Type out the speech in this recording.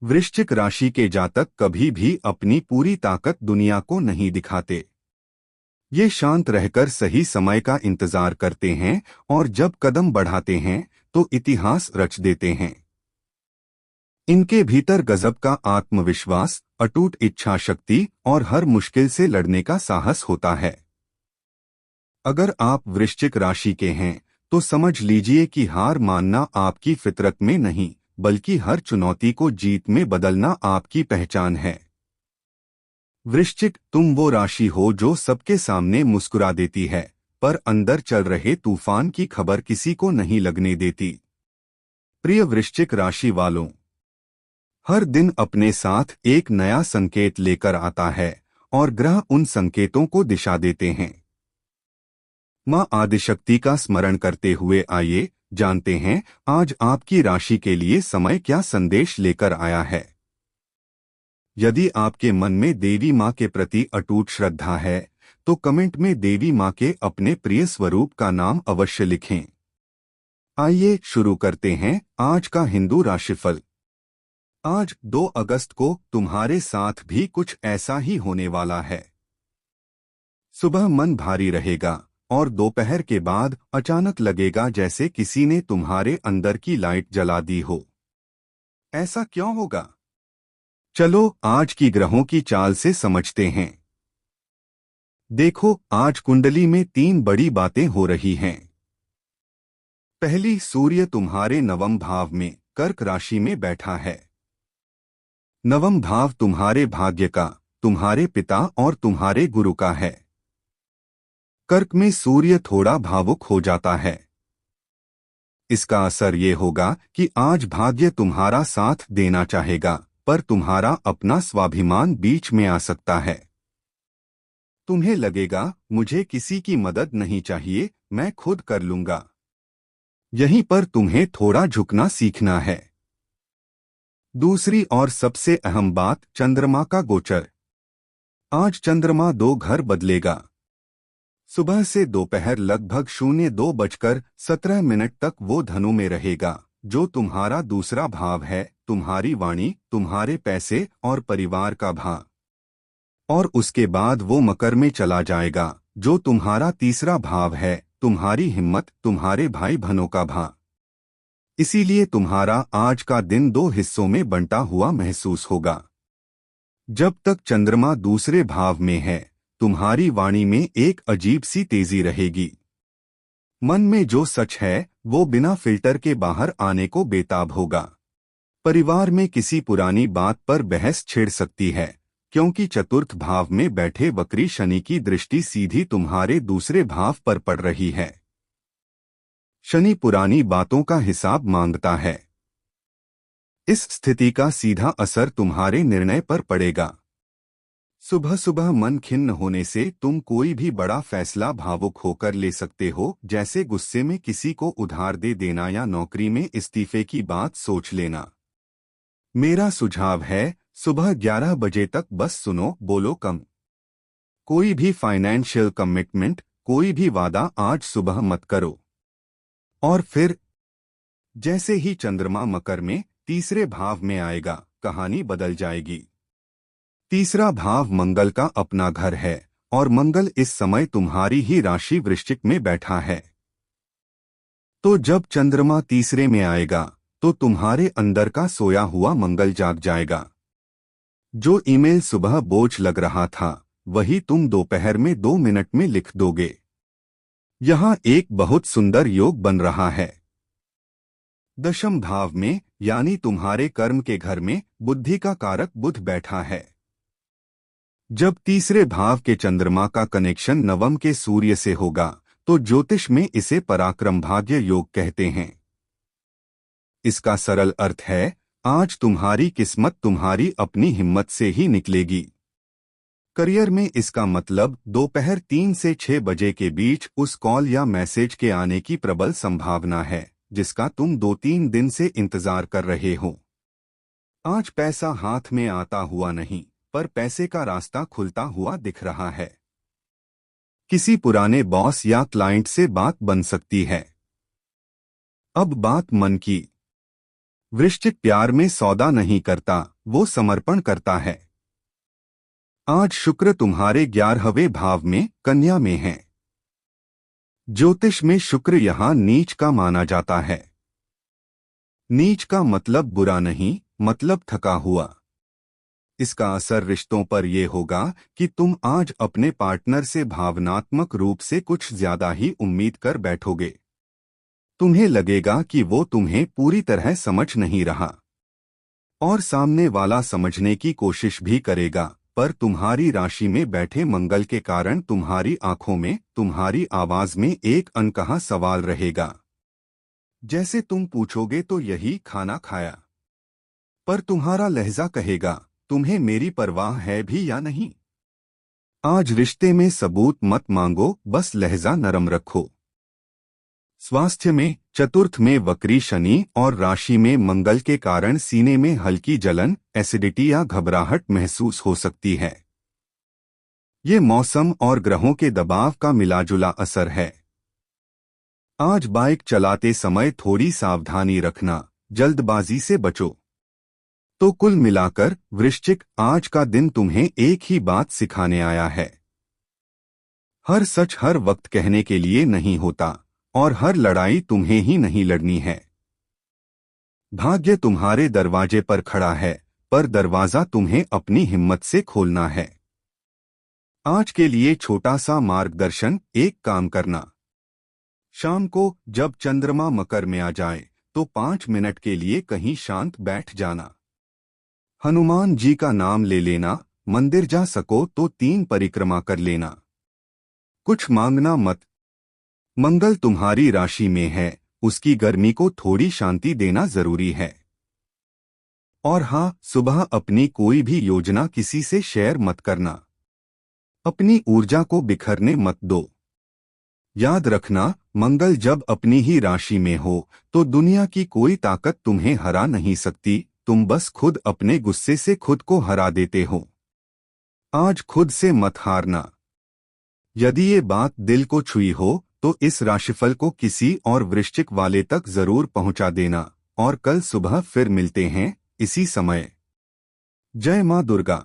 वृश्चिक राशि के जातक कभी भी अपनी पूरी ताकत दुनिया को नहीं दिखाते। ये शांत रहकर सही समय का इंतजार करते हैं और जब कदम बढ़ाते हैं तो इतिहास रच देते हैं। इनके भीतर गजब का आत्मविश्वास, अटूट इच्छा शक्ति और हर मुश्किल से लड़ने का साहस होता है। अगर आप वृश्चिक राशि के हैं तो समझ लीजिए कि हार मानना आपकी फितरत में नहीं, बल्कि हर चुनौती को जीत में बदलना आपकी पहचान है। वृश्चिक, तुम वो राशि हो जो सबके सामने मुस्कुरा देती है, पर अंदर चल रहे तूफान की खबर किसी को नहीं लगने देती। प्रिय वृश्चिक राशि वालों, हर दिन अपने साथ एक नया संकेत लेकर आता है और ग्रह उन संकेतों को दिशा देते हैं। मां आदिशक्ति का स्मरण करते हुए आइए जानते हैं आज आपकी राशि के लिए समय क्या संदेश लेकर आया है। यदि आपके मन में देवी मां के प्रति अटूट श्रद्धा है तो कमेंट में देवी मां के अपने प्रिय स्वरूप का नाम अवश्य लिखें। आइए शुरू करते हैं आज का हिंदू राशिफल। आज 2 अगस्त को तुम्हारे साथ भी कुछ ऐसा ही होने वाला है। सुबह मन भारी रहेगा और दोपहर के बाद अचानक लगेगा जैसे किसी ने तुम्हारे अंदर की लाइट जला दी हो। ऐसा क्यों होगा? चलो आज की ग्रहों की चाल से समझते हैं। देखो, आज कुंडली में 3 बड़ी बातें हो रही हैं। पहली, सूर्य तुम्हारे नवम भाव में कर्क राशि में बैठा है। नवम भाव तुम्हारे भाग्य का, तुम्हारे पिता और तुम्हारे गुरु का है। कर्क में सूर्य थोड़ा भावुक हो जाता है। इसका असर ये होगा कि आज भाग्य तुम्हारा साथ देना चाहेगा, पर तुम्हारा अपना स्वाभिमान बीच में आ सकता है। तुम्हें लगेगा मुझे किसी की मदद नहीं चाहिए, मैं खुद कर लूंगा। यहीं पर तुम्हें थोड़ा झुकना सीखना है। दूसरी और सबसे अहम बात, चंद्रमा का गोचर। आज चंद्रमा 2 घर बदलेगा। सुबह से दोपहर लगभग 02:17 तक वो धनु में रहेगा, जो तुम्हारा दूसरा भाव है, तुम्हारी वाणी, तुम्हारे पैसे और परिवार का भाव। और उसके बाद वो मकर में चला जाएगा, जो तुम्हारा तीसरा भाव है, तुम्हारी हिम्मत, तुम्हारे भाई बहनों का भाव। इसीलिए तुम्हारा आज का दिन 2 हिस्सों में बंटा हुआ महसूस होगा। जब तक चंद्रमा दूसरे भाव में है, तुम्हारी वाणी में एक अजीब सी तेजी रहेगी। मन में जो सच है वो बिना फिल्टर के बाहर आने को बेताब होगा। परिवार में किसी पुरानी बात पर बहस छिड़ सकती है, क्योंकि चतुर्थ भाव में बैठे वक्री शनि की दृष्टि सीधी तुम्हारे दूसरे भाव पर पड़ रही है। शनि पुरानी बातों का हिसाब मांगता है। इस स्थिति का सीधा असर तुम्हारे निर्णय पर पड़ेगा। सुबह सुबह मन खिन्न होने से तुम कोई भी बड़ा फैसला भावुक होकर ले सकते हो, जैसे गुस्से में किसी को उधार दे देना या नौकरी में इस्तीफे की बात सोच लेना। मेरा सुझाव है, सुबह 11 बजे तक बस सुनो, बोलो कम। कोई भी फाइनेंशियल कमिटमेंट, कोई भी वादा आज सुबह मत करो। और फिर जैसे ही चंद्रमा मकर में तीसरे भाव में आएगा, कहानी बदल जाएगी। तीसरा भाव मंगल का अपना घर है और मंगल इस समय तुम्हारी ही राशि वृश्चिक में बैठा है। तो जब चंद्रमा तीसरे में आएगा तो तुम्हारे अंदर का सोया हुआ मंगल जाग जाएगा। जो ईमेल सुबह बोझ लग रहा था, वही तुम दोपहर में 2 मिनट में लिख दोगे। यहाँ एक बहुत सुंदर योग बन रहा है। दशम भाव में, यानी तुम्हारे कर्म के घर में, बुद्धि का कारक बुध बैठा है। जब तीसरे भाव के चंद्रमा का कनेक्शन नवम के सूर्य से होगा तो ज्योतिष में इसे पराक्रम भाग्य योग कहते हैं। इसका सरल अर्थ है, आज तुम्हारी किस्मत तुम्हारी अपनी हिम्मत से ही निकलेगी। करियर में इसका मतलब दोपहर 3 से 6 बजे के बीच उस कॉल या मैसेज के आने की प्रबल संभावना है, जिसका तुम 2-3 दिन से इंतजार कर रहे हो। आज पैसा हाथ में आता हुआ नहीं, पर पैसे का रास्ता खुलता हुआ दिख रहा है। किसी पुराने बॉस या क्लाइंट से बात बन सकती है। अब बात मन की। वृश्चिक प्यार में सौदा नहीं करता, वो समर्पण करता है। आज शुक्र तुम्हारे 11वें भाव में कन्या में है। ज्योतिष में शुक्र यहाँ नीच का माना जाता है। नीच का मतलब बुरा नहीं, मतलब थका हुआ। इसका असर रिश्तों पर यह होगा कि तुम आज अपने पार्टनर से भावनात्मक रूप से कुछ ज्यादा ही उम्मीद कर बैठोगे। तुम्हें लगेगा कि वो तुम्हें पूरी तरह समझ नहीं रहा और सामने वाला समझने की कोशिश भी करेगा, पर तुम्हारी राशि में बैठे मंगल के कारण तुम्हारी आंखों में, तुम्हारी आवाज में एक अनकहा सवाल रहेगा। जैसे तुम पूछोगे तो यही खाना खाया, पर तुम्हारा लहजा कहेगा तुम्हें मेरी परवाह है भी या नहीं। आज रिश्ते में सबूत मत मांगो, बस लहजा नरम रखो। स्वास्थ्य में चतुर्थ में वक्री शनि और राशि में मंगल के कारण सीने में हल्की जलन, एसिडिटी या घबराहट महसूस हो सकती है। ये मौसम और ग्रहों के दबाव का मिलाजुला असर है। आज बाइक चलाते समय थोड़ी सावधानी रखना, जल्दबाजी से बचो। तो कुल मिलाकर वृश्चिक, आज का दिन तुम्हें एक ही बात सिखाने आया है। हर सच हर वक्त कहने के लिए नहीं होता और हर लड़ाई तुम्हें ही नहीं लड़नी है। भाग्य तुम्हारे दरवाजे पर खड़ा है, पर दरवाजा तुम्हें अपनी हिम्मत से खोलना है। आज के लिए छोटा सा मार्गदर्शन, एक काम करना। शाम को जब चंद्रमा मकर में आ जाए तो 5 मिनट के लिए कहीं शांत बैठ जाना। हनुमान जी का नाम ले लेना, मंदिर जा सको तो 3 परिक्रमा कर लेना। कुछ मांगना मत। मंगल तुम्हारी राशि में है, उसकी गर्मी को थोड़ी शांति देना जरूरी है। और हाँ, सुबह अपनी कोई भी योजना किसी से शेयर मत करना। अपनी ऊर्जा को बिखरने मत दो। याद रखना, मंगल जब अपनी ही राशि में हो तो दुनिया की कोई ताकत तुम्हें हरा नहीं सकती। तुम बस खुद अपने गुस्से से खुद को हरा देते हो। आज खुद से मत हारना। यदि ये बात दिल को छुई हो तो इस राशिफल को किसी और वृश्चिक वाले तक जरूर पहुंचा देना। और कल सुबह फिर मिलते हैं इसी समय। जय मां दुर्गा।